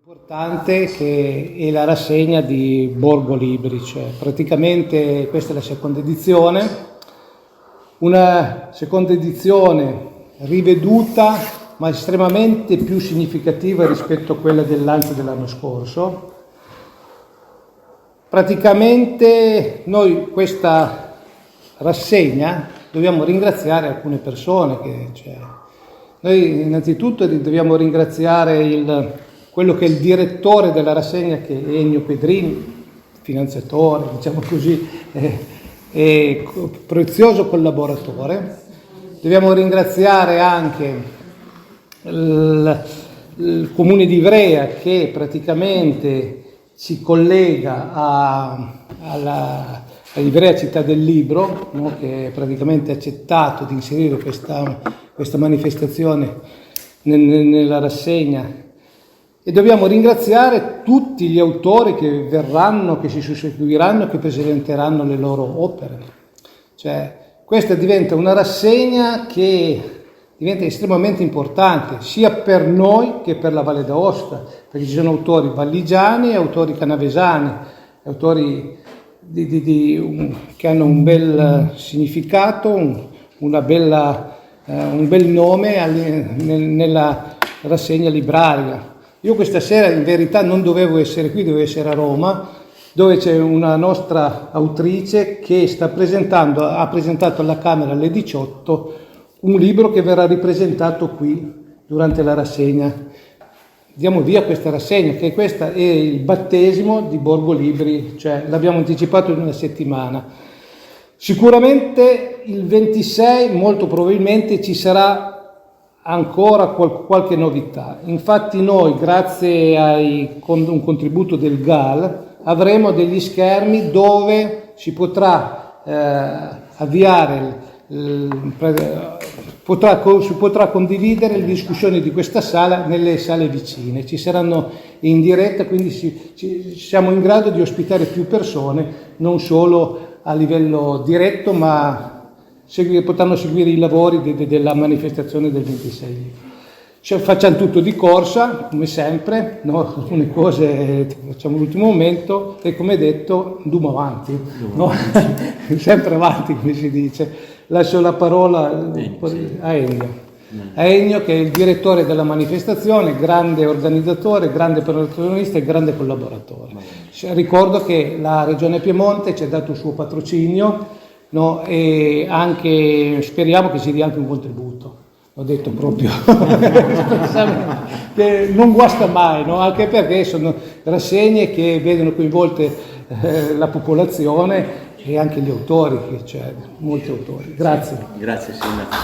Importante che è la rassegna di Borgo Libri, cioè praticamente questa è la seconda edizione, una seconda edizione riveduta ma estremamente più significativa rispetto a quella del lancio dell'anno scorso. Praticamente noi questa rassegna dobbiamo ringraziare alcune persone, noi innanzitutto dobbiamo ringraziare quello che è il direttore della rassegna, che è Ennio Pedrini, finanziatore, diciamo così, e prezioso collaboratore. Dobbiamo ringraziare anche il comune di Ivrea, che praticamente si collega alla Ivrea Città del Libro, no? Che praticamente ha accettato di inserire questa manifestazione nella rassegna. E dobbiamo ringraziare tutti gli autori che verranno, che si susseguiranno, che presenteranno le loro opere. Questa diventa una rassegna che diventa estremamente importante sia per noi che per la Valle d'Aosta, perché ci sono autori valligiani, autori canavesani, autori che hanno un bel significato, un bel nome nella rassegna libraria. Io questa sera in verità non dovevo essere qui, dovevo essere a Roma, dove c'è una nostra autrice che ha presentato alla Camera alle 18 un libro che verrà ripresentato qui durante la rassegna. Diamo via questa rassegna, che questa è il battesimo di Borgo Libri, l'abbiamo anticipato in una settimana. Sicuramente il 26 molto probabilmente ci sarà ancora qualche novità. Infatti noi, grazie a un contributo del GAL, avremo degli schermi dove si potrà si potrà condividere le discussioni di questa sala nelle sale vicine. Ci saranno in diretta, quindi siamo in grado di ospitare più persone, non solo a livello diretto, ma potranno seguire i lavori della manifestazione del 26. Facciamo tutto di corsa, come sempre, no? Alcune cose facciamo all'ultimo momento e, come detto, andiamo avanti, no? Sempre avanti, come si dice. Lascio la parola a Ennio, che è il direttore della manifestazione, grande organizzatore, grande protagonista e grande collaboratore. Ricordo che la Regione Piemonte ci ha dato il suo patrocinio, no? E anche speriamo che ci dia anche un contributo. Ho detto proprio che non guasta mai, no? Anche perché sono rassegne che vedono coinvolte la popolazione e anche gli autori, che c'è molti autori. Grazie. Grazie Sindaco.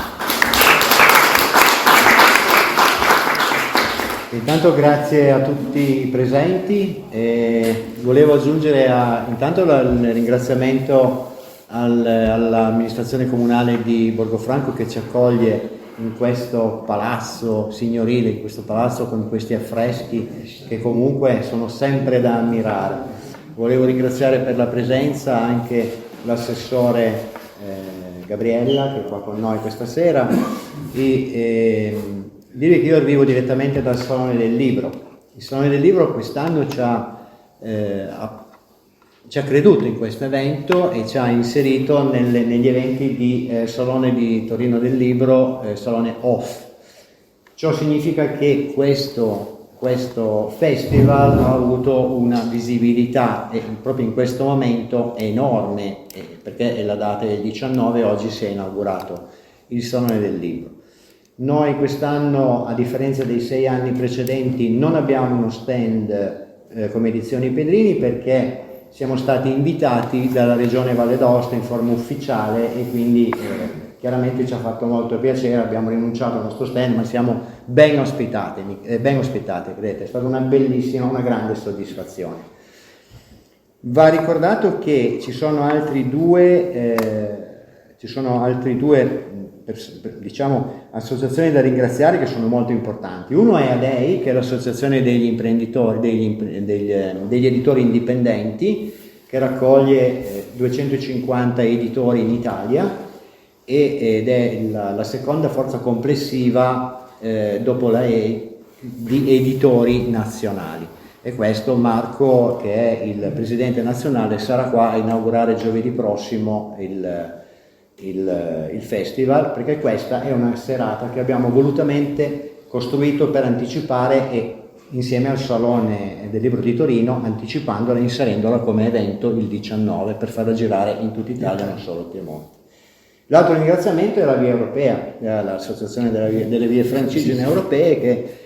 Intanto grazie a tutti i presenti. Volevo aggiungere intanto il ringraziamento all'amministrazione comunale di Borgofranco, che ci accoglie in questo palazzo signorile, in questo palazzo con questi affreschi che comunque sono sempre da ammirare. Volevo ringraziare per la presenza anche l'assessore Gabriella, che è qua con noi questa sera, e dire che io arrivo direttamente dal Salone del Libro. Il Salone del Libro quest'anno ci ha creduto in questo evento e ci ha inserito negli eventi di Salone di Torino del Libro, Salone Off. Ciò significa che questo festival ha avuto una visibilità proprio in questo momento enorme, perché è la data del 19, oggi si è inaugurato il Salone del Libro. Noi quest'anno, a differenza dei 6 anni precedenti, non abbiamo uno stand come Edizioni Pedrini, perché siamo stati invitati dalla Regione Valle d'Aosta in forma ufficiale e quindi chiaramente ci ha fatto molto piacere, abbiamo rinunciato al nostro stand, ma siamo ben ospitate, credete, è stata una grande soddisfazione. Va ricordato che ci sono altri due associazioni da ringraziare che sono molto importanti. Uno è ADEI, che è l'associazione degli imprenditori, degli editori indipendenti, che raccoglie 250 editori in Italia ed è la seconda forza complessiva dopo la EI di editori nazionali. E questo Marco, che è il presidente nazionale, sarà qua a inaugurare giovedì prossimo il festival, perché questa è una serata che abbiamo volutamente costruito per anticipare e insieme al Salone del Libro di Torino, anticipandola e inserendola come evento il 19 per farla girare in tutta Italia, non solo Piemonte. L'altro ringraziamento è la Via Europea, l'Associazione delle Vie Francigene Europee, che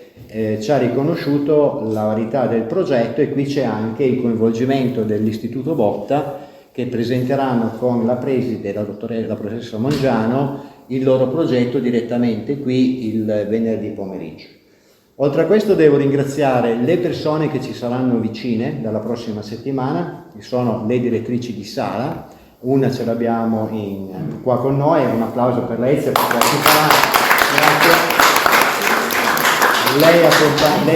ci ha riconosciuto la varietà del progetto, e qui c'è anche il coinvolgimento dell'Istituto Botta, che presenteranno con la preside, la professoressa Mongiano, il loro progetto direttamente qui il venerdì pomeriggio. Oltre a questo devo ringraziare le persone che ci saranno vicine dalla prossima settimana, che sono le direttrici di sala. Una ce l'abbiamo qua con noi, un applauso per lei, perché grazie. Lei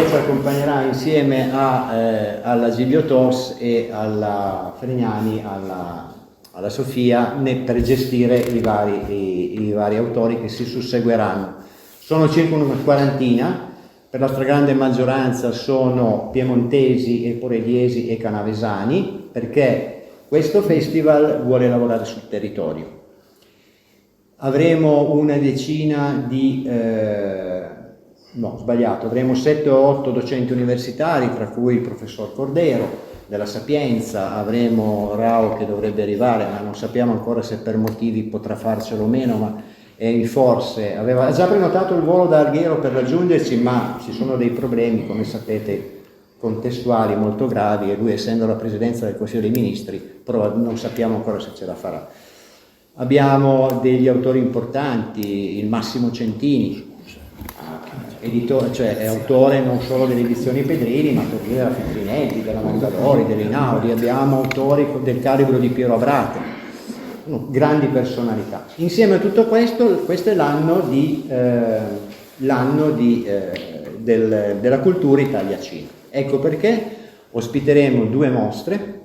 ci accompagnerà insieme alla Giglio Tos e alla Fregnani, alla Sofia, per gestire i vari autori che si susseguiranno. Sono circa una quarantina, per la stragrande maggioranza sono piemontesi e poreliesi e canavesani, perché questo festival vuole lavorare sul territorio. Avremo una decina avremo 7 o 8 docenti universitari, tra cui il professor Cordero della Sapienza, avremo Rao che dovrebbe arrivare, ma non sappiamo ancora se per motivi potrà farcelo o meno, ma forse aveva già prenotato il volo da Alghero per raggiungerci, ma ci sono dei problemi, come sapete, contestuali molto gravi, e lui, essendo la presidenza del Consiglio dei Ministri, però non sappiamo ancora se ce la farà. Abbiamo degli autori importanti, il Massimo Centini, editore, cioè è autore non solo delle edizioni Pedrini, ma della Feltrinelli, della Mondadori, dell'Einaudi. Abbiamo autori del calibro di Piero Abrate, grandi personalità. Insieme a tutto questo, questo è l'anno della cultura Italia-Cina. Ecco perché ospiteremo 2 mostre,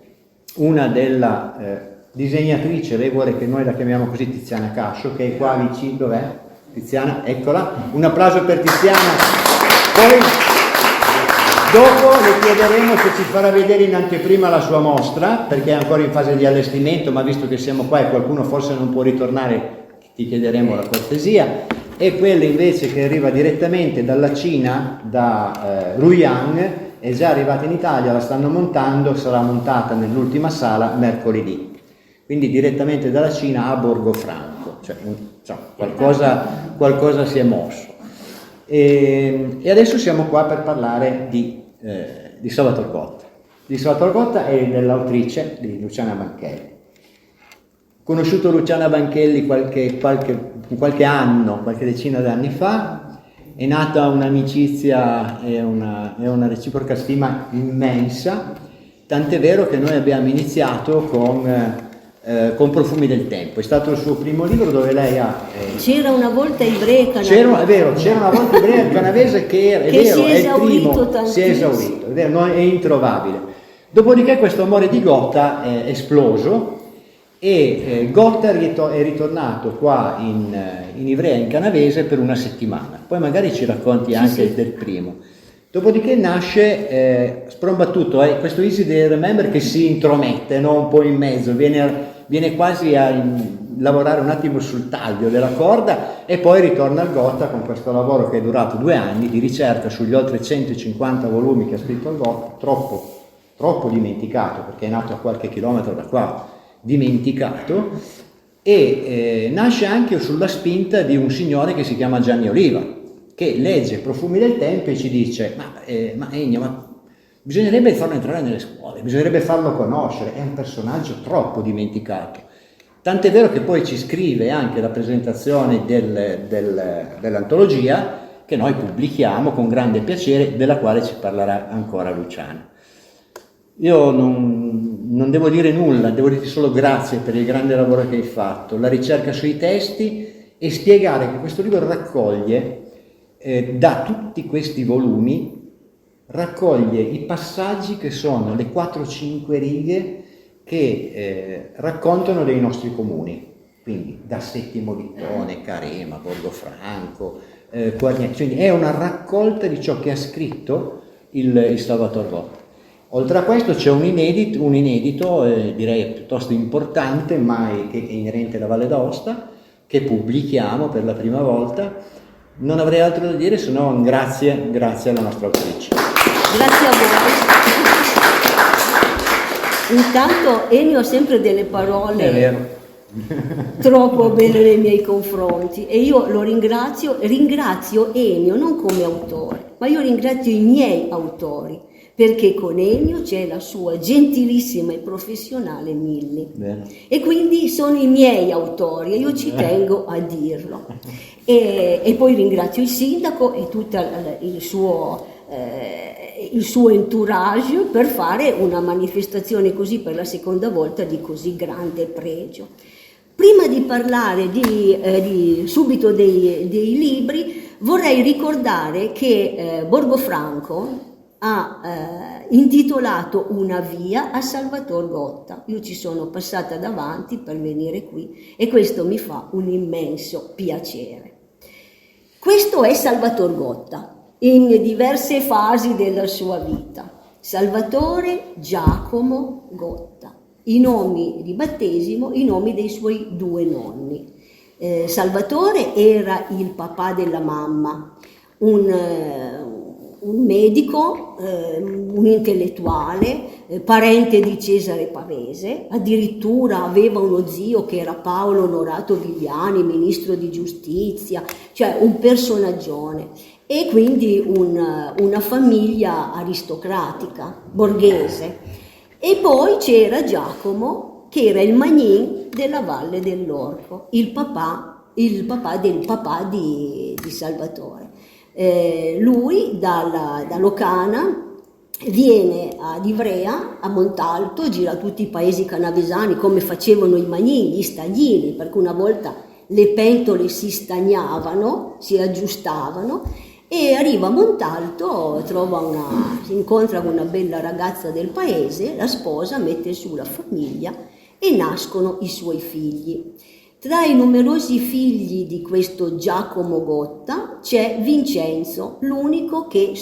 una della disegnatrice, lei vuole che noi la chiamiamo così, Tiziana Cascio, che è qua vicino. Dov'è? Tiziana, eccola, un applauso per Tiziana. Poi dopo le chiederemo se ci farà vedere in anteprima la sua mostra, perché è ancora in fase di allestimento, ma visto che siamo qua e qualcuno forse non può ritornare, ti chiederemo la cortesia. E quella invece che arriva direttamente dalla Cina, da Ruiyang, è già arrivata in Italia, la stanno montando, sarà montata nell'ultima sala mercoledì, quindi direttamente dalla Cina a Borgofranco, cioè qualcosa si è mosso. E adesso siamo qua per parlare di Salvatore Gotta. Di Salvatore Gotta e dell'autrice di Luciana Banchelli. Ho conosciuto Luciana Banchelli qualche anno, qualche decina di anni fa. È nata un'amicizia e una reciproca stima immensa, tant'è vero che noi abbiamo iniziato con Profumi del Tempo. È stato il suo primo libro, dove lei ha... C'era una volta Ivrea Canavese. C'era una volta Ivrea Canavese che si è esaurito tantissimo. Si è esaurito, è vero, è introvabile. Dopodiché questo amore di Gotta è esploso, e Gotta è ritornato qua in Ivrea, in Canavese, per una settimana. Poi magari ci racconti anche del primo. Dopodiché nasce sprombattuto questo Easy Day Remember, che si intromette, no? Un po' in mezzo, viene quasi a lavorare un attimo sul taglio della corda, e poi ritorna al Gotta con questo lavoro che è durato 2 anni di ricerca sugli oltre 150 volumi che ha scritto al Gotta, troppo dimenticato, perché è nato a qualche chilometro da qua, dimenticato, e nasce anche sulla spinta di un signore che si chiama Gianni Oliva, che legge Profumi del Tempo e ci dice: ma Ennio, bisognerebbe farlo entrare nelle scuole, bisognerebbe farlo conoscere, è un personaggio troppo dimenticato. Tant'è vero che poi ci scrive anche la presentazione dell'antologia, che noi pubblichiamo con grande piacere, della quale ci parlerà ancora Luciana. Io non devo dire nulla, devo dirti solo grazie per il grande lavoro che hai fatto, la ricerca sui testi, e spiegare che questo libro raccoglie, da tutti questi volumi, raccoglie i passaggi che sono le 4-5 righe che raccontano dei nostri comuni, quindi da Settimo Littone, Carema, Borgofranco, Guarnieri, quindi è una raccolta di ciò che ha scritto il Salvatore Gotta. Oltre a questo c'è un inedito direi piuttosto importante, ma che è inerente alla Valle d'Aosta, che pubblichiamo per la prima volta. Non avrei altro da dire se no grazie alla nostra autrice. Grazie a voi. Intanto Ennio ha sempre delle parole È vero. troppo belle nei miei confronti e io lo ringrazio Ennio non come autore, ma io ringrazio i miei autori, perché con Ennio c'è la sua gentilissima e professionale Milli. Bene. E quindi sono i miei autori e io ci tengo a dirlo. E poi ringrazio il sindaco e tutto il suo entourage per fare una manifestazione così per la seconda volta di così grande pregio. Prima di parlare subito dei libri, vorrei ricordare che Borgofranco ha intitolato una via a Salvatore Gotta. Io ci sono passata davanti per venire qui e questo mi fa un immenso piacere. Questo è Salvatore Gotta in diverse fasi della sua vita. Salvatore Giacomo Gotta. I nomi di battesimo, i nomi dei suoi due nonni. Salvatore era il papà della mamma, un medico, un intellettuale, parente di Cesare Pavese, addirittura aveva uno zio che era Paolo Onorato Viviani, ministro di giustizia, cioè un personaggione, e quindi una famiglia aristocratica, borghese. E poi c'era Giacomo, che era il Magnin della Valle dell'Orco, il papà del papà di Salvatore. Lui da Locana viene ad Ivrea, a Montalto, gira tutti i paesi canavesani come facevano i Magnin, gli staglini, perché una volta le pentole si stagnavano, si aggiustavano, e arriva a Montalto, si incontra con una bella ragazza del paese, la sposa, mette su la famiglia e nascono i suoi figli. Tra i numerosi figli di questo Giacomo Gotta c'è Vincenzo, l'unico che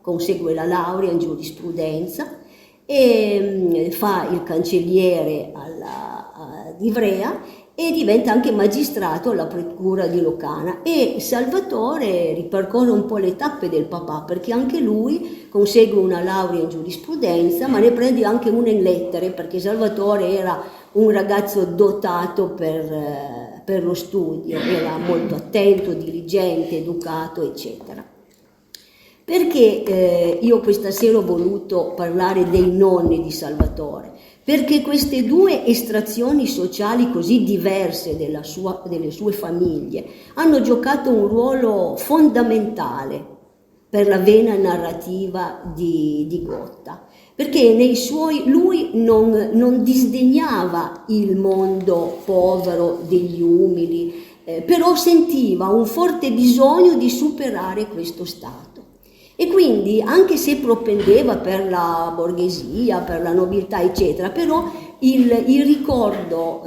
consegue la laurea in giurisprudenza e fa il cancelliere di Ivrea e diventa anche magistrato alla procura di Locana. E Salvatore ripercorre un po' le tappe del papà, perché anche lui consegue una laurea in giurisprudenza, ma ne prende anche una in lettere, perché Salvatore era un ragazzo dotato per lo studio, era molto attento, diligente, educato, eccetera. Perché io questa sera ho voluto parlare dei nonni di Salvatore? Perché queste due estrazioni sociali così diverse delle sue famiglie hanno giocato un ruolo fondamentale per la vena narrativa di Gotta, perché lui non disdegnava il mondo povero degli umili, però sentiva un forte bisogno di superare questo stato. E quindi, anche se propendeva per la borghesia, per la nobiltà, eccetera, però il ricordo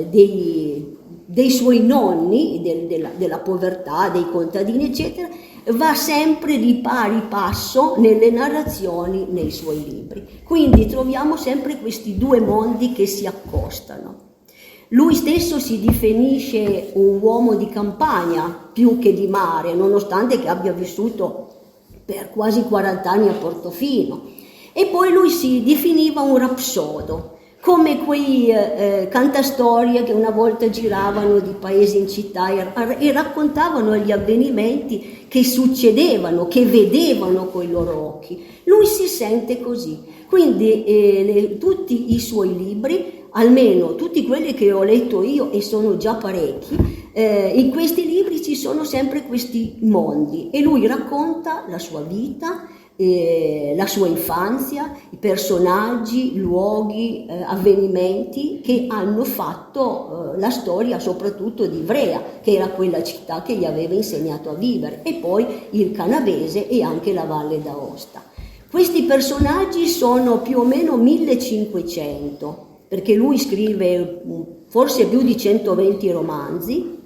dei suoi nonni, della povertà, dei contadini, eccetera, va sempre di pari passo nelle narrazioni, nei suoi libri. Quindi troviamo sempre questi due mondi che si accostano. Lui stesso si definisce un uomo di campagna più che di mare, nonostante che abbia vissuto per quasi 40 anni a Portofino. E poi lui si definiva un rapsodo, come quei cantastorie che una volta giravano di paese in città e raccontavano gli avvenimenti che succedevano, che vedevano coi loro occhi. Lui si sente così. Quindi tutti i suoi libri, almeno tutti quelli che ho letto io, e sono già parecchi, in questi libri ci sono sempre questi mondi e lui racconta la sua vita, la sua infanzia, i personaggi, luoghi, avvenimenti che hanno fatto la storia soprattutto di Ivrea, che era quella città che gli aveva insegnato a vivere, e poi il Canavese e anche la Valle d'Aosta. Questi personaggi sono più o meno 1500, perché lui scrive forse più di 120 romanzi,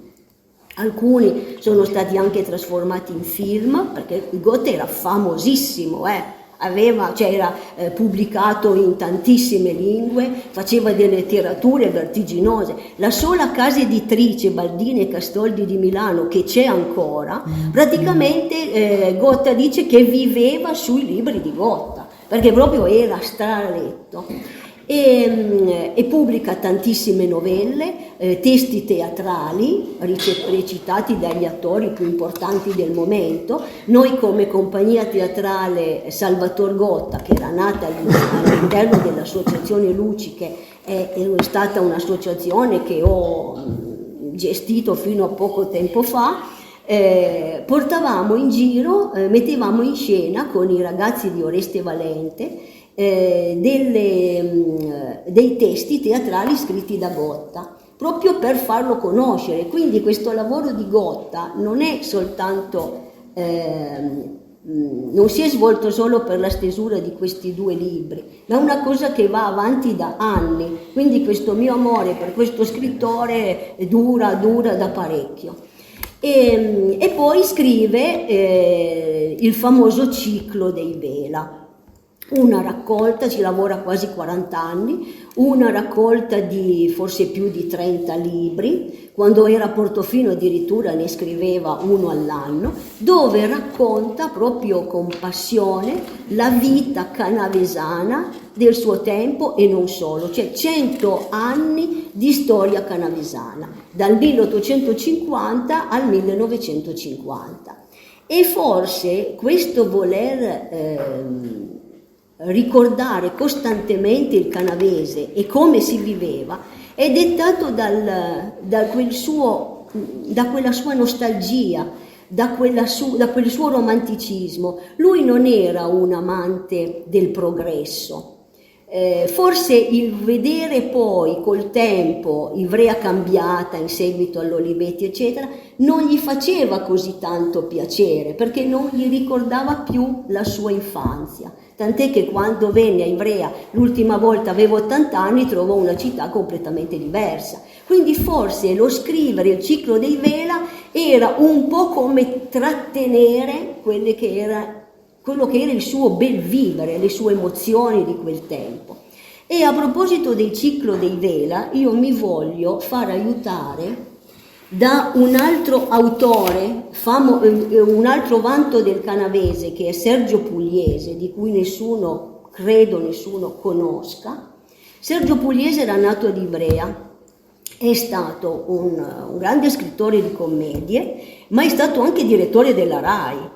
Alcuni sono stati anche trasformati in film, perché Goethe era famosissimo, era pubblicato in tantissime lingue, faceva delle letterature vertiginose. La sola casa editrice Baldini e Castoldi di Milano, che c'è ancora, praticamente Gotta dice che viveva sui libri di Gotta, perché proprio era straletto. E pubblica tantissime novelle, testi teatrali recitati dagli attori più importanti del momento. Noi come compagnia teatrale Salvator Gotta, che era nata all'interno dell'associazione Luci, che è stata un'associazione che ho gestito fino a poco tempo fa, portavamo in giro, mettevamo in scena con i ragazzi di Oreste Valente dei testi teatrali scritti da Gotta, proprio per farlo conoscere. Quindi questo lavoro di Gotta non è soltanto, non si è svolto solo per la stesura di questi 2 libri, ma è una cosa che va avanti da anni. Quindi questo mio amore per questo scrittore dura da parecchio. E poi scrive il famoso ciclo dei Vela, una raccolta, ci lavora quasi 40 anni, una raccolta di forse più di 30 libri, quando era a Portofino addirittura ne scriveva uno all'anno, dove racconta proprio con passione la vita canavesana del suo tempo e non solo, cioè 100 anni di storia canavesana, dal 1850 al 1950. E forse questo voler ricordare costantemente il canavese e come si viveva è dettato da quella sua nostalgia, da quel suo romanticismo. Lui non era un amante del progresso. Forse il vedere poi col tempo Ivrea cambiata in seguito all'Olivetti eccetera non gli faceva così tanto piacere, perché non gli ricordava più la sua infanzia, tant'è che quando venne a Ivrea l'ultima volta, aveva 80 anni, trovò una città completamente diversa. Quindi forse lo scrivere il ciclo dei Vela era un po' come trattenere quello che era il suo bel vivere, le sue emozioni di quel tempo. E a proposito del ciclo dei Vela, io mi voglio far aiutare da un altro autore, un altro vanto del canavese, che è Sergio Pugliese, di cui credo nessuno conosca. Sergio Pugliese era nato ad Ivrea, è stato un grande scrittore di commedie, ma è stato anche direttore della RAI.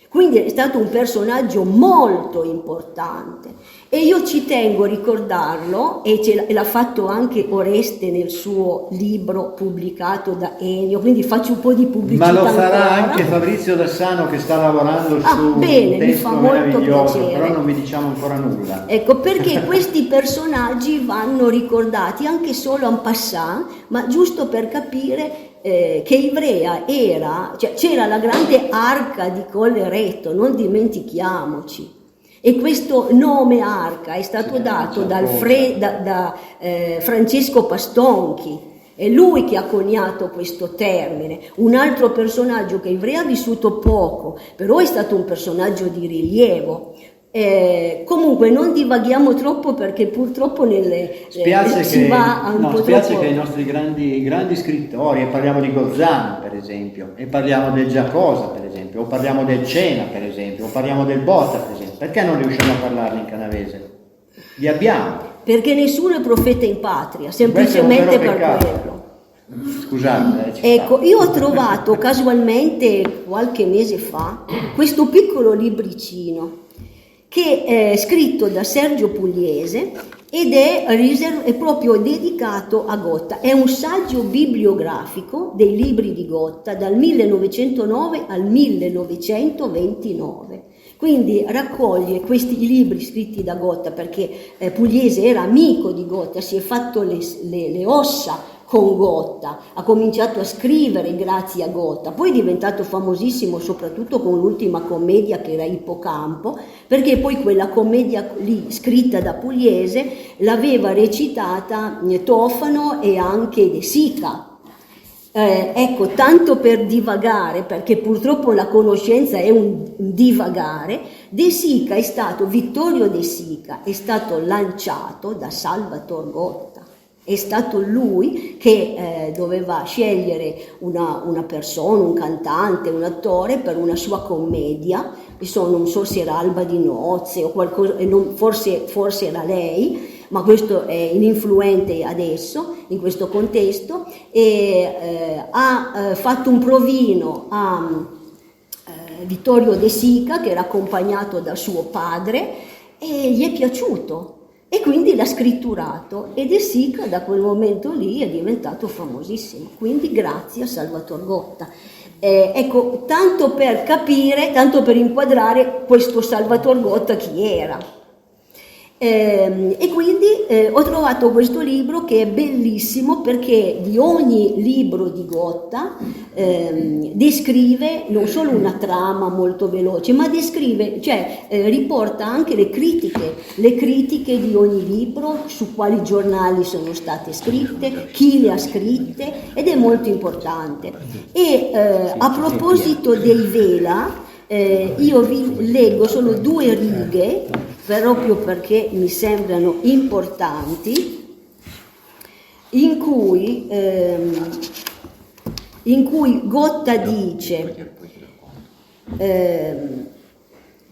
Quindi è stato un personaggio molto importante e io ci tengo a ricordarlo, e l'ha fatto anche Oreste nel suo libro pubblicato da Ennio, quindi faccio un po' di pubblicità. Ma lo farà ancora. Anche Fabrizio Dassano, che sta lavorando su bene, un testo mi fa molto meraviglioso, piacere. però non vi diciamo ancora nulla. Ecco, perché questi personaggi vanno ricordati anche solo en passant, ma giusto per capire che Ivrea c'era la grande arca di Colleretto, non dimentichiamoci. E questo nome arca è stato dato da Francesco Pastonchi, è lui che ha coniato questo termine. Un altro personaggio che Ivrea ha vissuto poco, però è stato un personaggio di rilievo. Comunque non divaghiamo troppo, perché purtroppo Spiace che i nostri grandi scrittori, e parliamo di Gozzano per esempio, e parliamo del Giacosa per esempio, o parliamo del Cena per esempio, o parliamo del Botta per esempio, perché non riusciamo a parlarli in canavese? Li abbiamo. Perché nessuno è profeta in patria, semplicemente per quello. Scusate. Ecco, io ho trovato casualmente qualche mese fa questo piccolo libricino che è scritto da Sergio Pugliese ed è proprio dedicato a Gotta. È un saggio bibliografico dei libri di Gotta dal 1909 al 1929. Quindi raccoglie questi libri scritti da Gotta, perché Pugliese era amico di Gotta, si è fatto le ossa con Gotta, ha cominciato a scrivere grazie a Gotta, poi è diventato famosissimo soprattutto con l'ultima commedia che era Ippocampo, perché poi quella commedia lì scritta da Pugliese l'aveva recitata Tofano e anche De Sica. Ecco, tanto per divagare, perché purtroppo la conoscenza è un divagare, Vittorio De Sica è stato lanciato da Salvatore Gotta. È stato lui che doveva scegliere una persona, un cantante, un attore per una sua commedia. Non so se era Alba di nozze o qualcosa, forse era lei, ma questo è ininfluente adesso in questo contesto, e ha fatto un provino a Vittorio De Sica, che era accompagnato da suo padre, e gli è piaciuto e quindi l'ha scritturato, e De Sica da quel momento lì è diventato famosissimo, quindi grazie a Salvatore Gotta. Ecco, tanto per capire, tanto per inquadrare questo Salvatore Gotta chi era. E quindi ho trovato questo libro che è bellissimo, perché di ogni libro di Gotta descrive non solo una trama molto veloce, ma descrive, riporta anche le critiche di ogni libro, su quali giornali sono state scritte, chi le ha scritte, ed è molto importante. E a proposito dei Vela, io vi leggo solo 2 righe, proprio perché mi sembrano importanti, in cui Gotta dice: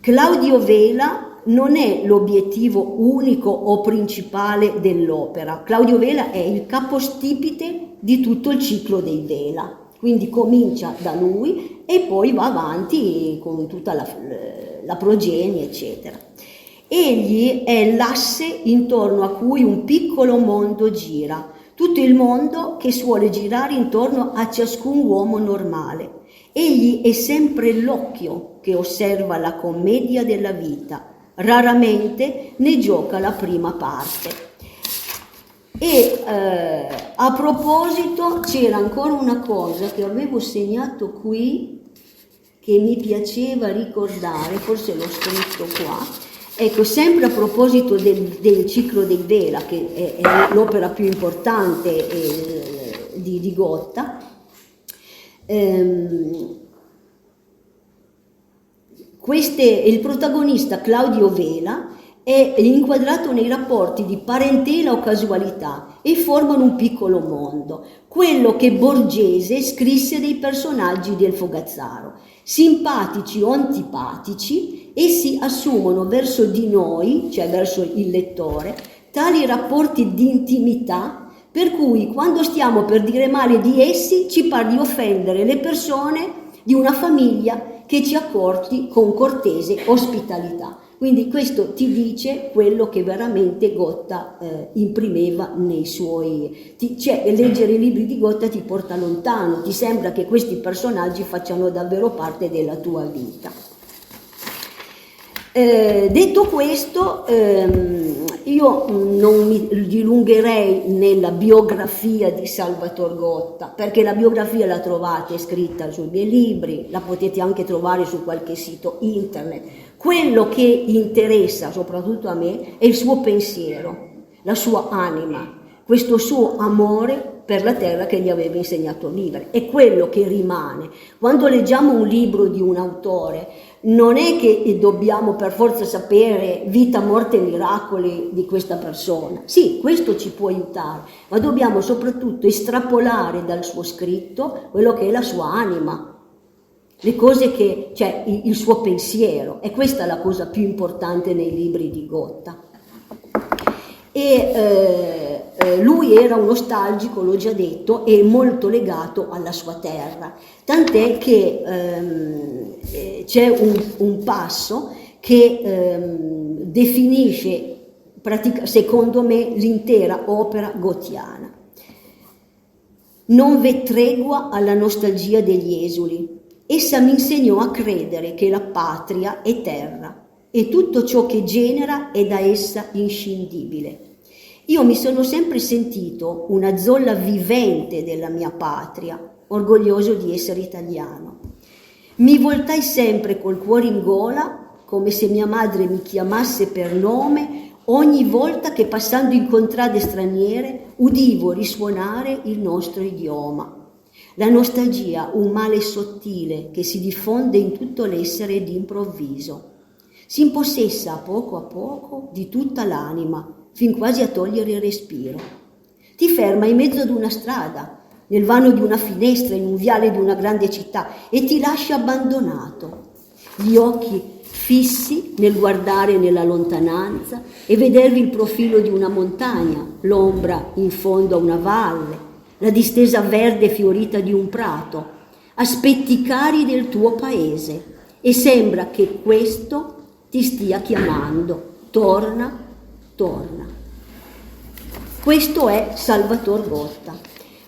Claudio Vela non è l'obiettivo unico o principale dell'opera. Claudio Vela è il capostipite di tutto il ciclo dei Vela, quindi comincia da lui e poi va avanti con tutta la progenie, eccetera. Egli è l'asse intorno a cui un piccolo mondo gira, tutto il mondo che suole girare intorno a ciascun uomo normale. Egli è sempre l'occhio che osserva la commedia della vita, raramente ne gioca la prima parte. E a proposito, c'era ancora una cosa che avevo segnato qui, che mi piaceva ricordare, forse l'ho scritto qua. Ecco, sempre a proposito del ciclo dei Vela, che è l'opera più importante di Gotta, il protagonista Claudio Vela è inquadrato nei rapporti di parentela o casualità e formano un piccolo mondo, quello che Borgese scrisse dei personaggi del Fogazzaro. Simpatici o antipatici, essi assumono verso di noi, cioè verso il lettore, tali rapporti di intimità per cui quando stiamo per dire male di essi ci par di offendere le persone di una famiglia che ci accorti con cortese ospitalità. Quindi questo ti dice quello che veramente Gotta imprimeva nei suoi... leggere i libri di Gotta ti porta lontano, ti sembra che questi personaggi facciano davvero parte della tua vita. Detto questo, io non mi dilungherei nella biografia di Salvatore Gotta, perché la biografia la trovate scritta sui miei libri, la potete anche trovare su qualche sito internet. Quello che interessa soprattutto a me è il suo pensiero, la sua anima, questo suo amore per la terra che gli aveva insegnato a vivere. È quello che rimane. Quando leggiamo un libro di un autore, non è che dobbiamo per forza sapere vita, morte e miracoli di questa persona. Sì, questo ci può aiutare, ma dobbiamo soprattutto estrapolare dal suo scritto quello che è la sua anima, le cose che, il suo pensiero. E questa è la cosa più importante nei libri di Gotta. E lui era un nostalgico, l'ho già detto, e molto legato alla sua terra, tant'è che c'è un passo che definisce secondo me l'intera opera gottiana. Non v'è tregua alla nostalgia degli esuli. Essa mi insegnò a credere che la patria è terra e tutto ciò che genera è da essa inscindibile. Io mi sono sempre sentito una zolla vivente della mia patria, orgoglioso di essere italiano. Mi voltai sempre col cuore in gola, come se mia madre mi chiamasse per nome ogni volta che passando in contrade straniere udivo risuonare il nostro idioma. La nostalgia, un male sottile che si diffonde in tutto l'essere d'improvviso. Si impossessa a poco di tutta l'anima, fin quasi a togliere il respiro. Ti ferma in mezzo ad una strada, nel vano di una finestra, in un viale di una grande città, e ti lascia abbandonato. Gli occhi fissi nel guardare nella lontananza e vedervi il profilo di una montagna, l'ombra in fondo a una valle, la distesa verde fiorita di un prato, aspetti cari del tuo paese, e sembra che questo ti stia chiamando. Torna, torna. Questo è Salvator Gotta.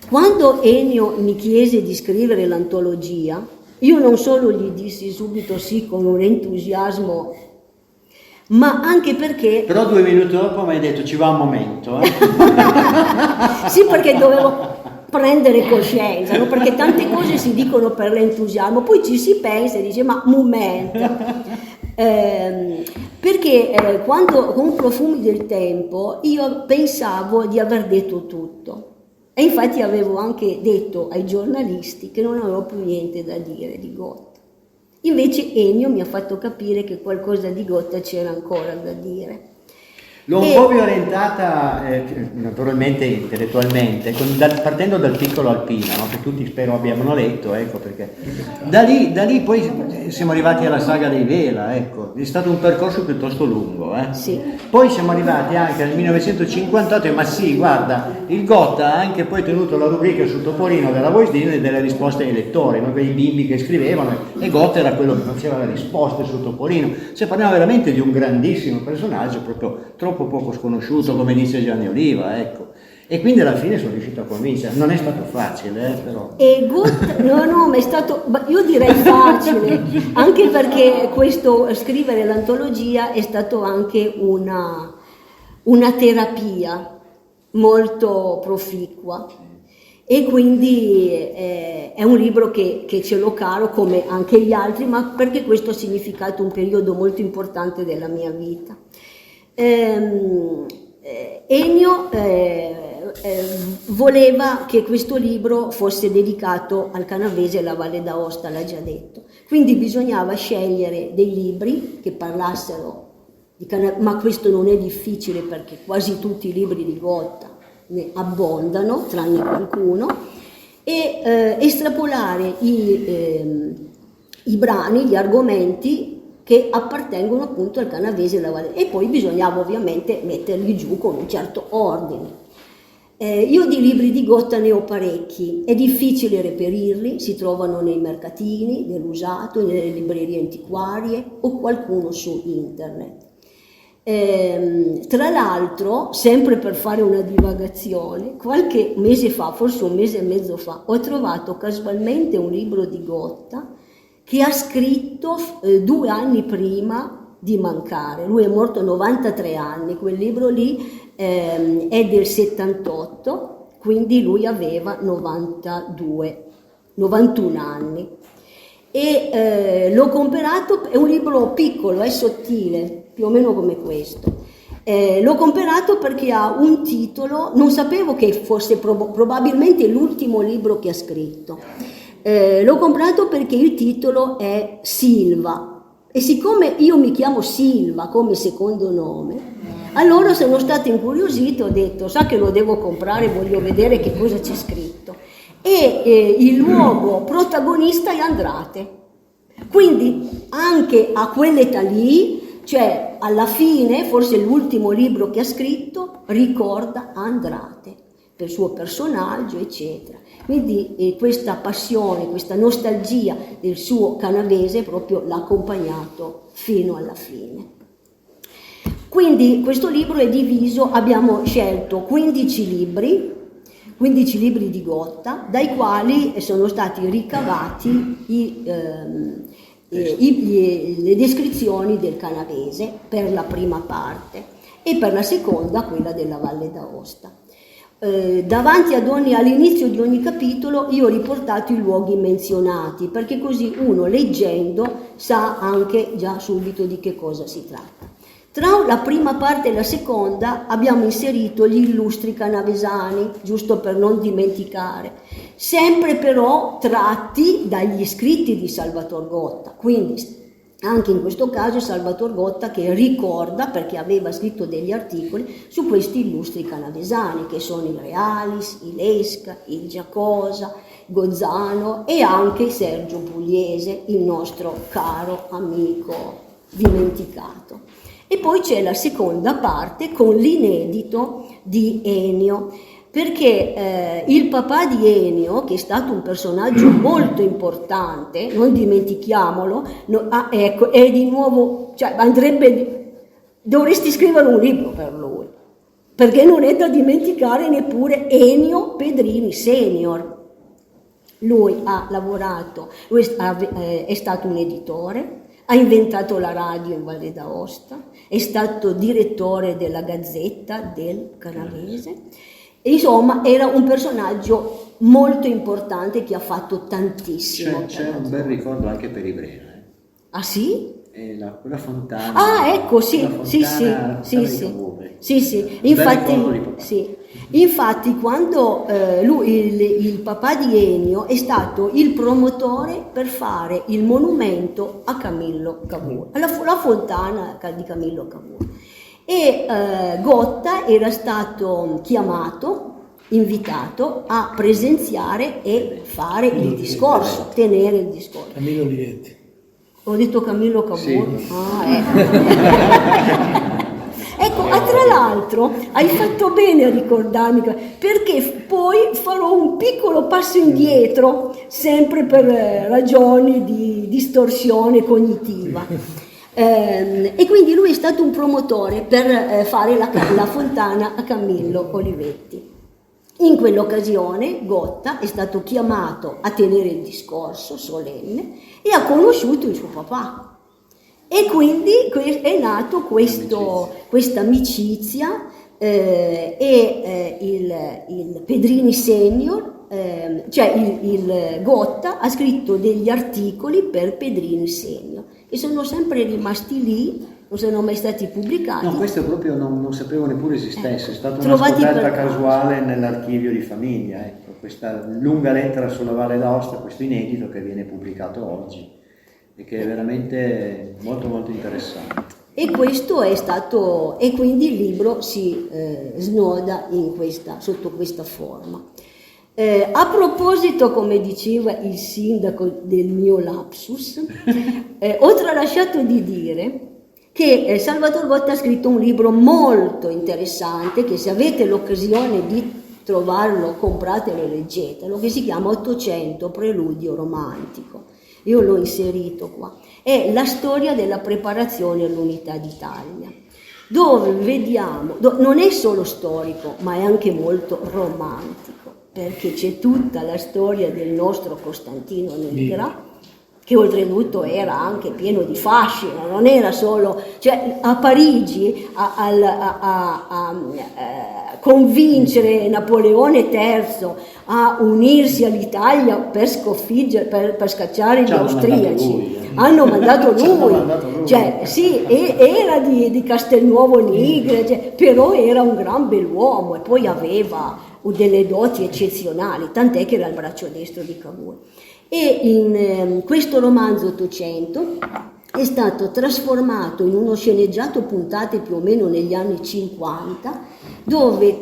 Quando Ennio mi chiese di scrivere l'antologia, io non solo gli dissi subito sì con un entusiasmo, ma anche perché... Però 2 minuti dopo mi hai detto ci va un momento. Sì, perché dovevo prendere coscienza, no? Perché tante cose si dicono per l'entusiasmo, poi ci si pensa e dice ma momento. Perché quando con Profumi del tempo io pensavo di aver detto tutto. E infatti avevo anche detto ai giornalisti che non avevo più niente da dire di Gotta. Invece Ennio mi ha fatto capire che qualcosa di Gotta c'era ancora da dire. L'ho un po' violentata, naturalmente intellettualmente, partendo dal Piccolo Alpino, no? Che tutti spero abbiano letto, ecco, perché da lì poi siamo arrivati alla saga dei Vela, ecco, è stato un percorso piuttosto lungo. Sì. Poi siamo arrivati anche nel 1958, ma sì, guarda, il Gotta ha anche poi tenuto la rubrica sul Topolino della Voice Din e delle risposte ai lettori, no? Quei bimbi che scrivevano, e Gotta era quello che faceva le risposte sul Topolino. Cioè parliamo veramente di un grandissimo personaggio, proprio troppo poco sconosciuto, come dice Gianni Oliva, ecco. E quindi alla fine sono riuscito a convincere. Non è stato facile, però. E Gotta, no, ma è stato, io direi facile, anche perché questo scrivere l'antologia è stato anche una terapia molto proficua. E quindi è un libro che ce l'ho caro come anche gli altri, ma perché questo ha significato un periodo molto importante della mia vita. Ennio voleva che questo libro fosse dedicato al Canavese e alla Valle d'Aosta, l'ha già detto, quindi bisognava scegliere dei libri che parlassero di Canavese, ma questo non è difficile perché quasi tutti i libri di Gotta ne abbondano, tranne qualcuno, e estrapolare i brani, gli argomenti che appartengono appunto al Canavese e alla Valle, e poi bisognava ovviamente metterli giù con un certo ordine. Io di libri di Gotta ne ho parecchi, è difficile reperirli, si trovano nei mercatini dell'usato, nelle librerie antiquarie o qualcuno su internet. Tra l'altro, sempre per fare una divagazione, qualche mese fa, forse un mese e mezzo fa, ho trovato casualmente un libro di Gotta che ha scritto 2 anni prima di mancare. Lui è morto a 93 anni, quel libro lì è del 78, quindi lui aveva 91 anni. E l'ho comprato, è un libro piccolo, è sottile, più o meno come questo. L'ho comprato perché ha un titolo, non sapevo che fosse probabilmente l'ultimo libro che ha scritto. L'ho comprato perché il titolo è Silva, e siccome io mi chiamo Silva come secondo nome, allora sono stata incuriosita, ho detto sa che lo devo comprare, voglio vedere che cosa c'è scritto, e il luogo protagonista è Andrate, quindi anche a quell'età lì, cioè alla fine, forse l'ultimo libro che ha scritto ricorda Andrate per il suo personaggio, eccetera. Quindi questa passione, questa nostalgia del suo Canavese proprio l'ha accompagnato fino alla fine. Quindi questo libro è diviso, abbiamo scelto 15 libri di Gotta, dai quali sono stati ricavati le descrizioni del Canavese per la prima parte e per la seconda quella della Valle d'Aosta. Davanti all'inizio di ogni capitolo io ho riportato i luoghi menzionati, perché così uno leggendo sa anche già subito di che cosa si tratta. Tra la prima parte e la seconda abbiamo inserito gli illustri canavesani, giusto per non dimenticare, sempre però tratti dagli scritti di Salvator Gotta, quindi anche in questo caso Salvator Gotta che ricorda, perché aveva scritto degli articoli su questi illustri canavesani, che sono il Realis, il Lesca, il Giacosa, Gozzano e anche Sergio Pugliese, il nostro caro amico dimenticato. E poi c'è la seconda parte con l'inedito di Ennio, perché il papà di Ennio, che è stato un personaggio molto importante, non dimentichiamolo, ecco, è di nuovo, cioè dovresti scrivere un libro per lui, perché non è da dimenticare neppure Ennio Pedrini Senior. Lui ha lavorato, è stato un editore, ha inventato la radio in Valle d'Aosta, è stato direttore della Gazzetta del Canavese, e insomma era un personaggio molto importante che ha fatto tantissimo. C'è un bel ricordo anche per Ibrera. Ah sì? Quella fontana. Ah, ecco, sì. Infatti quando il papà di Ennio è stato il promotore per fare il monumento a Camillo Cavour, la fontana di Camillo Cavour. E Gotta era stato invitato a presenziare e fare il discorso, tenere il discorso. Camillo Olivetti. Ho detto Camillo Cavour? Sì. Ah, ecco, tra l'altro hai fatto bene a ricordarmi, perché poi farò un piccolo passo indietro, sempre per ragioni di distorsione cognitiva. E quindi lui è stato un promotore per fare la fontana a Camillo Olivetti. In quell'occasione Gotta è stato chiamato a tenere il discorso solenne e ha conosciuto il suo papà. E quindi è nato questa amicizia il Pedrini Senior, cioè il Gotta ha scritto degli articoli per Pedrini Senior e sono sempre rimasti lì, non sono mai stati pubblicati. No, questo proprio non sapevo neppure esistesse, è stata una Trovati scoperta per casuale nell'archivio di famiglia, ecco, questa lunga lettera sulla Valle d'Aosta, questo inedito che viene pubblicato oggi e che è veramente molto molto interessante. E questo è stato, e quindi il libro si snoda sotto questa forma. A proposito, come diceva il sindaco, del mio lapsus, ho tralasciato di dire che Salvator Gotta ha scritto un libro molto interessante, che se avete l'occasione di trovarlo, compratelo e leggetelo, che si chiama 800 Preludio Romantico. Io l'ho inserito qua. È la storia della preparazione all'Unità d'Italia, dove vediamo, non è solo storico, ma è anche molto romantico, perché c'è tutta la storia del nostro Costantino Nigra, che oltretutto era anche pieno di fascino, non era solo, cioè a Parigi a convincere Napoleone III a unirsi all'Italia per sconfiggere, per scacciare gli austriaci. Hanno mandato lui, cioè sì, era di Castelnuovo Nigre, cioè, però era un gran bell'uomo e poi aveva delle doti eccezionali, tant'è che era il braccio destro di Cavour. E in questo romanzo 800 è stato trasformato in uno sceneggiato puntate più o meno negli anni 50, dove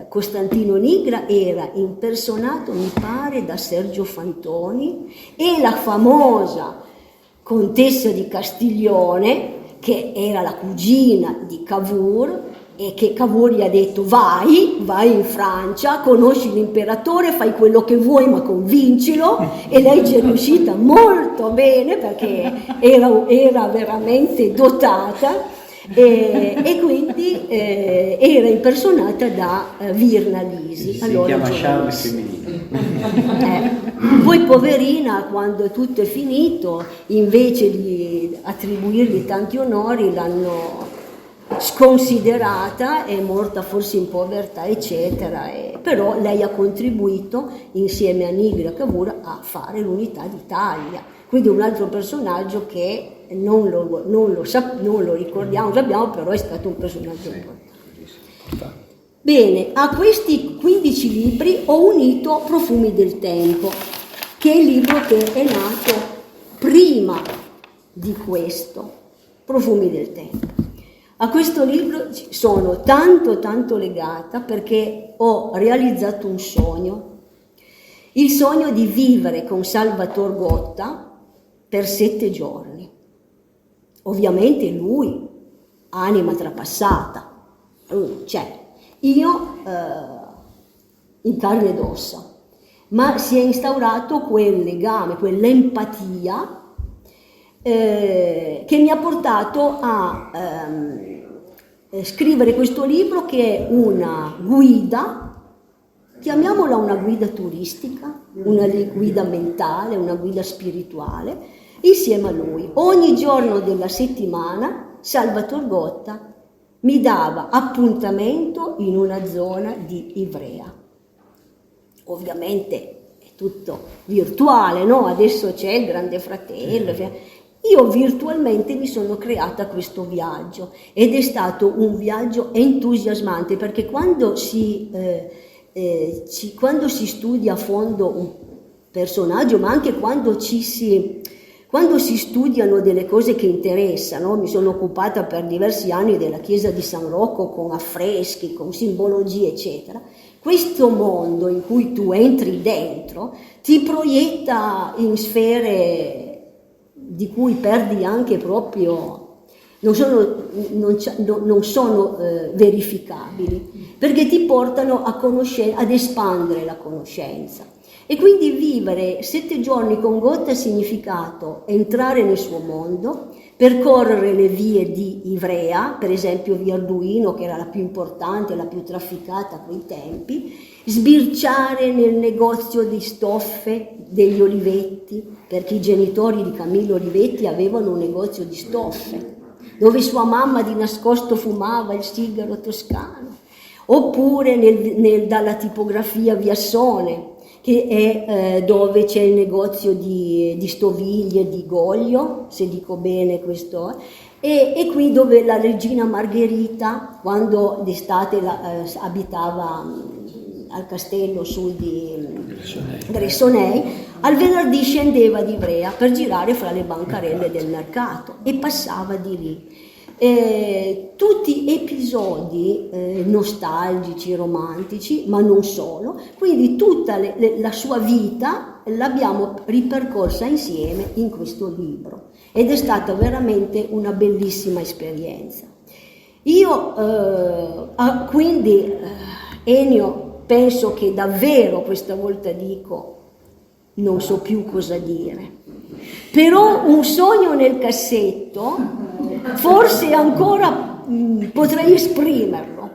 Costantino Nigra era impersonato, mi pare, da Sergio Fantoni, e la famosa contessa di Castiglione, che era la cugina di Cavour, e che Cavour gli ha detto vai in Francia, conosci l'imperatore, fai quello che vuoi ma convincilo, e lei ci è riuscita molto bene perché era veramente dotata e quindi era impersonata da Virna Lisi. Si chiama Charles femminile. Poi poverina, quando tutto è finito, invece di attribuirgli tanti onori l'hanno sconsiderata, è morta forse in povertà eccetera, però lei ha contribuito insieme a Nigra Cavour a fare l'Unità d'Italia, quindi un altro personaggio che non lo ricordiamo, sappiamo, però è stato un personaggio importante. Bene, a questi 15 libri ho unito Profumi del tempo, che è il libro che è nato prima di questo, Profumi del tempo. A questo libro sono tanto legata perché ho realizzato un sogno, il sogno di vivere con Salvatore Gotta per 7 giorni. Ovviamente lui, anima trapassata, lui c'è, io in carne ed ossa, ma si è instaurato quel legame, quell'empatia che mi ha portato a scrivere questo libro, che è una guida, chiamiamola una guida turistica, una guida mentale, una guida spirituale, insieme a lui. Ogni giorno della settimana Salvatore Gotta mi dava appuntamento in una zona di Ivrea. Ovviamente è tutto virtuale, no? Adesso c'è il Grande Fratello. Io virtualmente mi sono creata questo viaggio ed è stato un viaggio entusiasmante, perché quando si studia a fondo un personaggio, ma anche quando si studiano delle cose che interessano, mi sono occupata per diversi anni della chiesa di San Rocco con affreschi, con simbologie, eccetera. Questo mondo in cui tu entri dentro ti proietta in sfere di cui perdi anche proprio, non sono verificabili, perché ti portano ad espandere la conoscenza. E quindi vivere 7 giorni con Gotta ha significato entrare nel suo mondo, percorrere le vie di Ivrea, per esempio via Arduino, che era la più importante, la più trafficata a quei tempi, sbirciare nel negozio di stoffe degli Olivetti, perché i genitori di Camillo Olivetti avevano un negozio di stoffe, dove sua mamma di nascosto fumava il sigaro toscano, oppure dalla tipografia Viassone, che è dove c'è il negozio di stoviglie, di Goglio, se dico bene questo, e qui dove la regina Margherita, quando d'estate abitava al castello sul di Gressonei, al venerdì scendeva di Ivrea per girare fra le bancarelle del mercato e passava di lì. Tutti episodi nostalgici, romantici, ma non solo, quindi tutta la sua vita l'abbiamo ripercorsa insieme in questo libro ed è stata veramente una bellissima esperienza. Io quindi Ennio, penso che davvero questa volta dico, non so più cosa dire, però un sogno nel cassetto forse ancora potrei esprimerlo.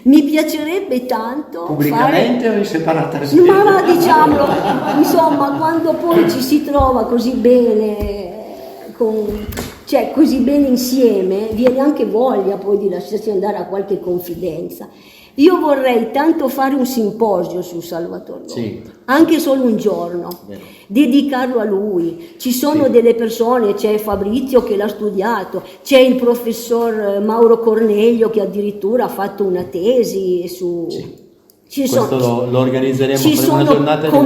Mi piacerebbe tanto pubblicamente fare... o in separata sede? Ma diciamolo, insomma, quando poi ci si trova così bene, così bene insieme, viene anche voglia poi di lasciarsi andare a qualche confidenza. Io vorrei tanto fare un simposio su Salvatore Gotta, sì, anche solo un giorno, dedicarlo a lui. Ci sono delle persone, c'è Fabrizio che l'ha studiato, c'è il professor Mauro Cornelio che addirittura ha fatto una tesi su... Questo lo organizzeremo, faremo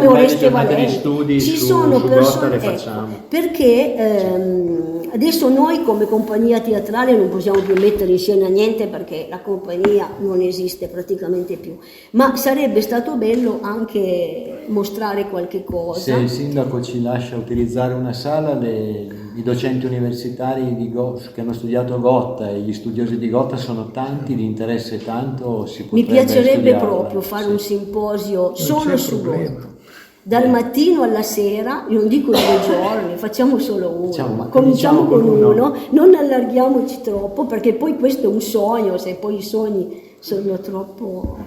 una giornata di studi su Gotta, le facciamo. Perché adesso noi come compagnia teatrale non possiamo più mettere in scena niente perché la compagnia non esiste praticamente più, ma sarebbe stato bello anche mostrare qualche cosa. Se il sindaco ci lascia utilizzare una sala, i docenti universitari che hanno studiato Gotta e gli studiosi di Gotta sono tanti, di interesse tanto, si potrebbe Mi piacerebbe studiarla. Proprio fare un simposio solo su Gotta. Dal mattino alla sera, io non dico 2 giorni, facciamo solo uno, ma cominciamo con uno, non allarghiamoci troppo perché poi questo è un sogno, se poi i sogni sono troppo...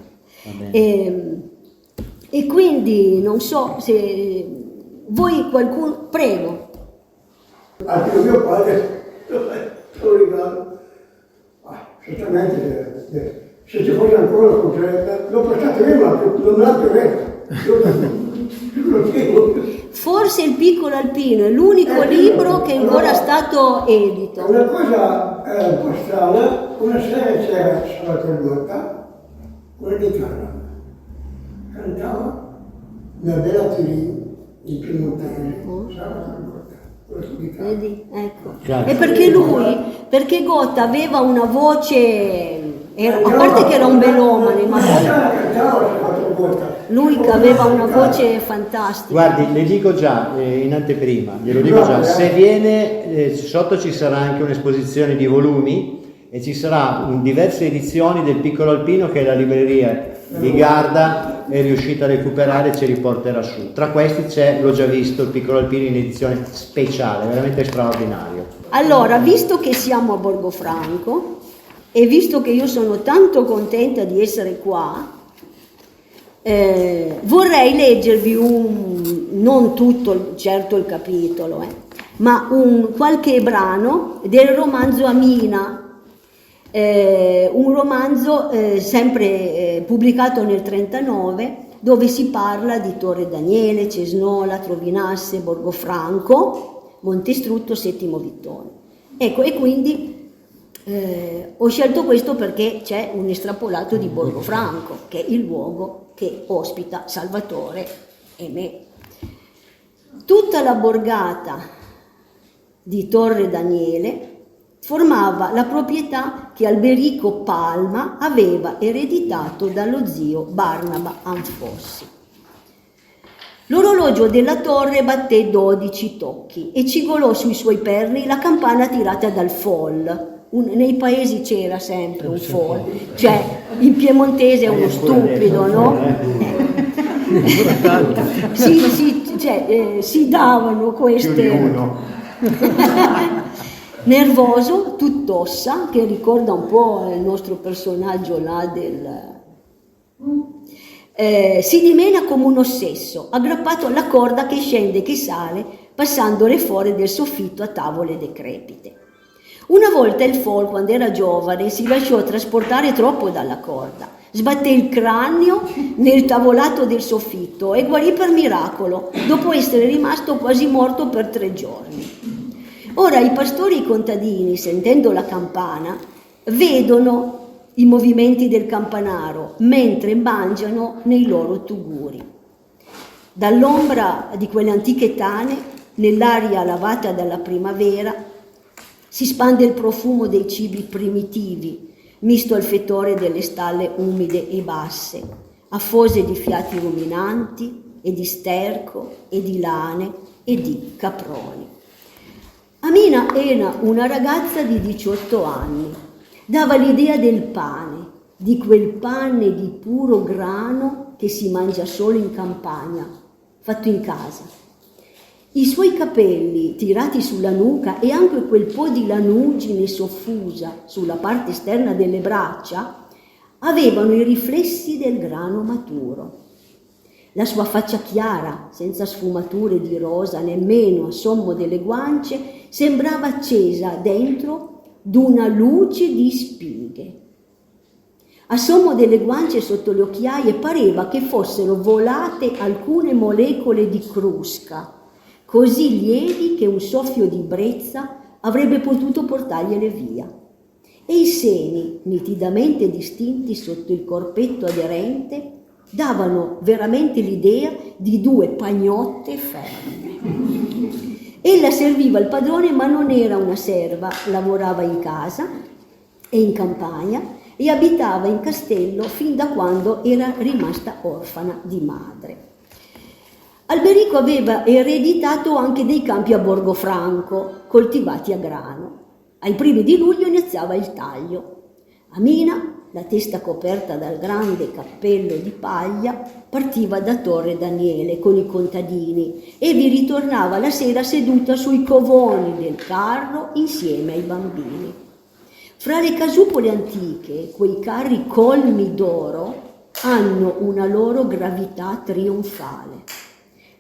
E quindi non so se voi qualcuno... Prego. Anche mio padre, lo ricordo, certamente se ci fosse ancora l'ho portato io, ma non me l'ha più detto. forse il Piccolo Alpino è l'unico libro che è ancora stato edito. Una cosa un po' strana, una sera c'era Salvatore Gotta con la chitarra, cantava una bella Turin in piemontese, Salvatore Gotta, con la sua chitarra. Vedi? Ecco. Grazie. E perché Gotta aveva una voce, a parte che era un melomane, ma poi Cantava Salvatore Gotta. lui che aveva una voce fantastica. Guardi, le dico già in anteprima, glielo dico già, se viene, sotto ci sarà anche un'esposizione di volumi e ci sarà diverse edizioni del Piccolo Alpino che la libreria di Garda è riuscita a recuperare e ce li porterà su. Tra questi c'è, l'ho già visto, il Piccolo Alpino in edizione speciale, veramente straordinario. Allora, visto che siamo a Borgofranco e visto che io sono tanto contenta di essere qua, vorrei leggervi non tutto certo il capitolo, ma qualche brano del romanzo Amina, un romanzo sempre pubblicato nel 1939, dove si parla di Torre Daniele, Cesnola, Trovinasse, Borgofranco, Montestrutto, Settimo Vittone. Ecco, e quindi ho scelto questo perché c'è un estrapolato di Borgofranco, che è il luogo che ospita Salvatore e me. Tutta la borgata di Torre Daniele formava la proprietà che Alberico Palma aveva ereditato dallo zio Barnaba Anfossi. L'orologio della torre batté 12 tocchi e cigolò sui suoi perni la campana tirata dal foll. Nei paesi c'era sempre un foll, cioè in piemontese è uno stupido, no? Si davano queste. Nervoso, tutt'ossa, che ricorda un po' il nostro personaggio là si dimena come un ossesso, aggrappato alla corda che scende e che sale, passando le fore del soffitto a tavole decrepite. Una volta il foll, quando era giovane, si lasciò trasportare troppo dalla corda, sbatté il cranio nel tavolato del soffitto e guarì per miracolo, dopo essere rimasto quasi morto per 3 giorni. Ora i pastori e i contadini, sentendo la campana, vedono i movimenti del campanaro mentre mangiano nei loro tuguri. Dall'ombra di quelle antiche tane, nell'aria lavata dalla primavera, si spande il profumo dei cibi primitivi, misto al fetore delle stalle umide e basse, affose di fiati ruminanti e di sterco e di lane e di caproni. Amina era una ragazza di 18 anni, dava l'idea del pane, di quel pane di puro grano che si mangia solo in campagna, fatto in casa. I suoi capelli tirati sulla nuca e anche quel po' di lanugine soffusa sulla parte esterna delle braccia avevano i riflessi del grano maturo. La sua faccia chiara, senza sfumature di rosa nemmeno a sommo delle guance, sembrava accesa dentro d'una luce di spighe. A sommo delle guance sotto le occhiaie pareva che fossero volate alcune molecole di crusca, così lievi che un soffio di brezza avrebbe potuto portargliele via. E i seni, nitidamente distinti sotto il corpetto aderente, davano veramente l'idea di 2 pagnotte ferme. Ella serviva il padrone, ma non era una serva, lavorava in casa e in campagna e abitava in castello fin da quando era rimasta orfana di madre. Alberico aveva ereditato anche dei campi a Borgofranco, coltivati a grano. Ai primi di luglio iniziava il taglio. Amina, la testa coperta dal grande cappello di paglia, partiva da Torre Daniele con i contadini e vi ritornava la sera seduta sui covoni del carro insieme ai bambini. Fra le casupole antiche, quei carri colmi d'oro hanno una loro gravità trionfale.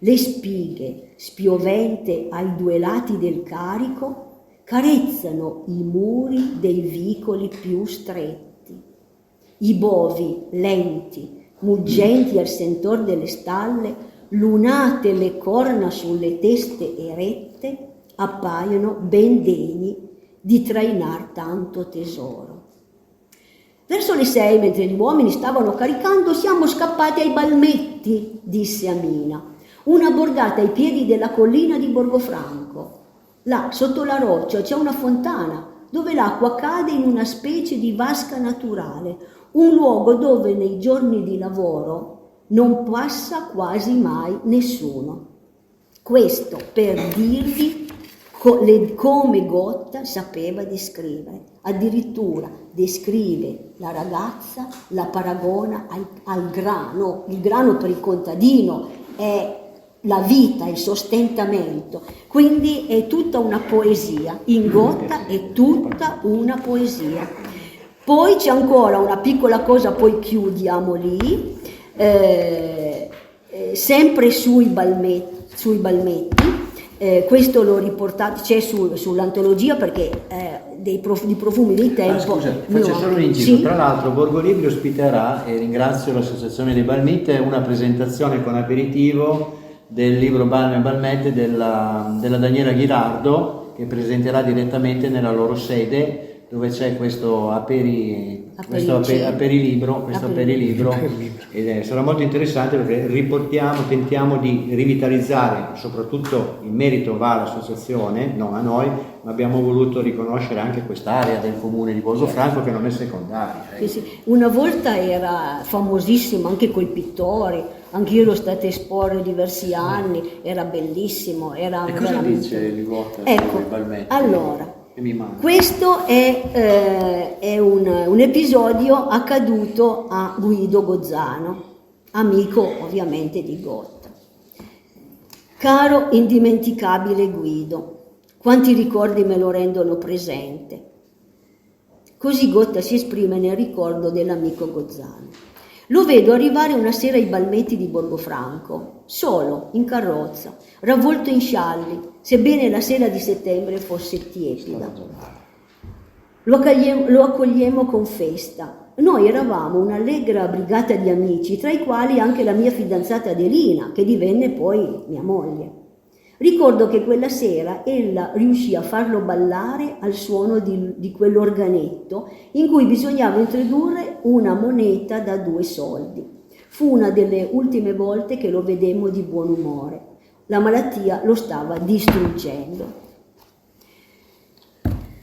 Le spighe, spiovente ai 2 lati del carico, carezzano i muri dei vicoli più stretti. I bovi, lenti, muggenti al sentor delle stalle, lunate le corna sulle teste erette, appaiono ben degni di trainar tanto tesoro. Verso le 6, mentre gli uomini stavano caricando, siamo scappati ai balmetti, disse Amina, una borgata ai piedi della collina di Borgofranco. Là, sotto la roccia, c'è una fontana dove l'acqua cade in una specie di vasca naturale, un luogo dove nei giorni di lavoro non passa quasi mai nessuno. Questo per dirvi come Gotta sapeva descrivere. Addirittura descrive la ragazza, la paragona al grano. Il grano per il contadino è la vita, il sostentamento. Quindi è tutta una poesia. In Gotta è tutta una poesia. Poi c'è ancora una piccola cosa, poi chiudiamo lì, sempre sui balmetti. Questo l'ho riportato, c'è sull'antologia perché di profumi del tempo. Scusa, faccio solo un inciso. Sì? Tra l'altro Borgo Libri ospiterà, e ringrazio l'associazione dei Balmette, una presentazione con aperitivo del libro Balme e Balmette della Daniela Ghirardo, che direttamente nella loro sede, dove c'è questo aperilibro, ed sarà molto interessante perché tentiamo di rivitalizzare, soprattutto il merito va all'associazione, non a noi, ma abbiamo voluto riconoscere anche quest'area del comune di Borgofranco che non è secondaria. Sì. Una volta era famosissimo anche coi pittori, anche io ero stata a esporre diversi anni, era bellissimo. Era e cosa dice il Gotta? Ecco, Balmette? allora, questo è un episodio accaduto a Guido Gozzano, amico ovviamente di Gotta. Caro indimenticabile Guido, quanti ricordi me lo rendono presente. Così Gotta si esprime nel ricordo dell'amico Gozzano. Lo vedo arrivare una sera ai balmetti di Borgofranco, solo, in carrozza, ravvolto in scialli, sebbene la sera di settembre fosse tiepida. Lo accogliemmo con festa. Noi eravamo un'allegra brigata di amici, tra i quali anche la mia fidanzata Adelina, che divenne poi mia moglie. Ricordo che quella sera ella riuscì a farlo ballare al suono di quell'organetto in cui bisognava introdurre una moneta da 2 soldi. Fu una delle ultime volte che lo vedemmo di buon umore. La malattia lo stava distruggendo.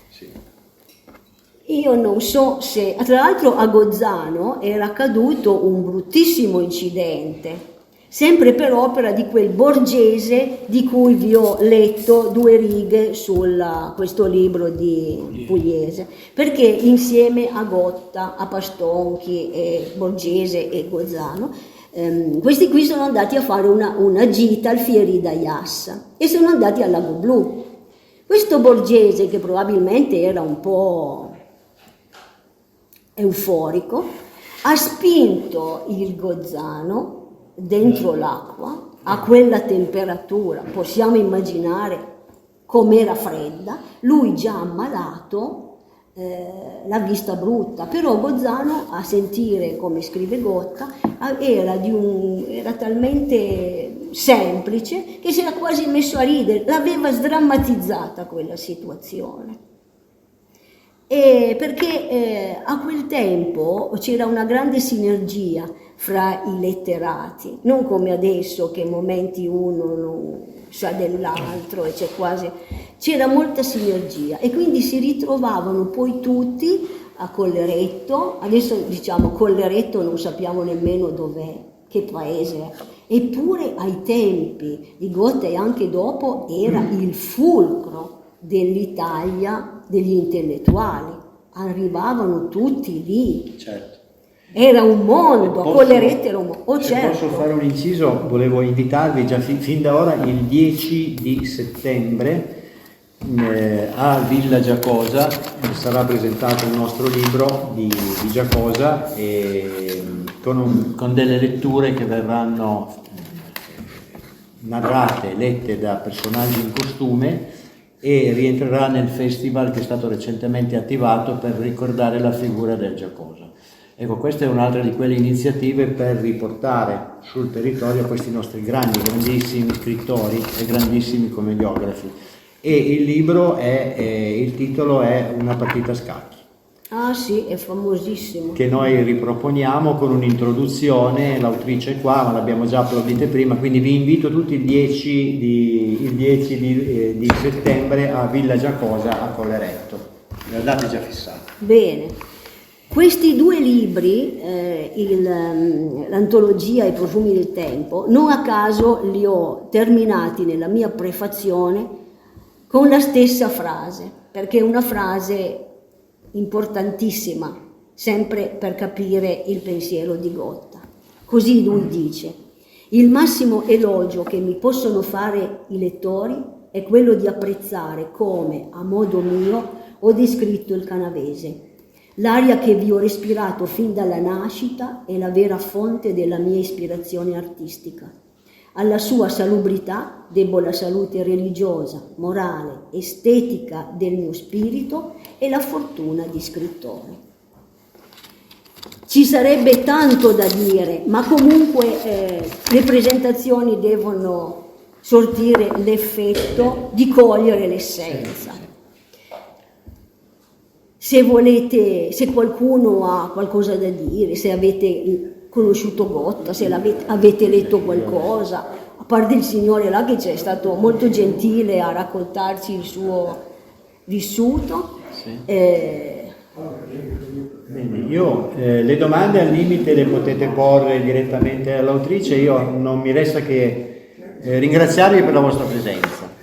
Sì. Io non so se... Tra l'altro a Gozzano era accaduto un bruttissimo incidente, sempre per opera di quel Borgese di cui vi ho letto 2 righe su questo libro di Pugliese, perché insieme a Gotta, a Pastonchi, Borgese e Gozzano, questi qui sono andati a fare una gita al Fieri da Iassa e sono andati al Lago Blu. Questo Borgese, che probabilmente era un po' euforico, ha spinto il Gozzano dentro l'acqua a quella temperatura, possiamo immaginare com'era fredda, lui già ammalato, l'ha vista brutta, però Gozzano, a sentire come scrive Gotta, era talmente semplice che si era quasi messo a ridere, l'aveva sdrammatizzata quella situazione. Perché a quel tempo c'era una grande sinergia fra i letterati, non come adesso che momenti uno non sa dell'altro e c'era molta sinergia e quindi si ritrovavano poi tutti a Colleretto. Adesso diciamo Colleretto non sappiamo nemmeno dov'è, che paese è, eppure ai tempi di Gotta e anche dopo era il fulcro dell'Italia degli intellettuali, arrivavano tutti lì. Certo. Era un mondo, Colleretto era un mondo. Certo. Posso fare un inciso? Volevo invitarvi già fin da ora il 10 di settembre a Villa Giacosa sarà presentato il nostro libro di Giacosa con delle letture che verranno narrate, lette da personaggi in costume, e rientrerà nel festival che è stato recentemente attivato per ricordare la figura del Giacosa. Ecco, questa è un'altra di quelle iniziative per riportare sul territorio questi nostri grandissimi scrittori e grandissimi commediografi. E il libro il titolo è Una partita a scacchi. Ah sì, è famosissimo. Che noi riproponiamo con un'introduzione, l'autrice è qua, ma l'abbiamo già applaudite prima, quindi vi invito tutti il 10 di settembre a Villa Giacosa a Colleretto. La data è già fissata. Bene. Questi due libri, l'antologia I profumi del tempo, non a caso li ho terminati nella mia prefazione con la stessa frase, perché è una frase importantissima, sempre per capire il pensiero di Gotta. Così lui dice: il massimo elogio che mi possono fare i lettori è quello di apprezzare come, a modo mio, ho descritto il canavese. L'aria che vi ho respirato fin dalla nascita è la vera fonte della mia ispirazione artistica. Alla sua salubrità debbo la salute religiosa, morale, estetica del mio spirito e la fortuna di scrittore. Ci sarebbe tanto da dire, ma comunque le presentazioni devono sortire l'effetto di cogliere l'essenza. Se qualcuno ha qualcosa da dire, se avete conosciuto Gotta, se avete letto qualcosa, a parte il signore là che c'è stato molto gentile a raccontarci il suo vissuto. Sì. Bene, io le domande al limite le potete porre direttamente all'autrice, io non mi resta che ringraziarvi per la vostra presenza.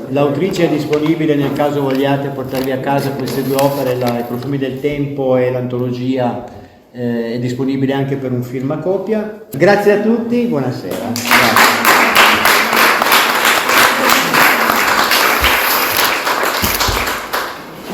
L'autrice è disponibile nel caso vogliate portarvi a casa queste due opere, I profumi del tempo e l'antologia, è disponibile anche per un firmacopia. Grazie a tutti, buonasera. Grazie.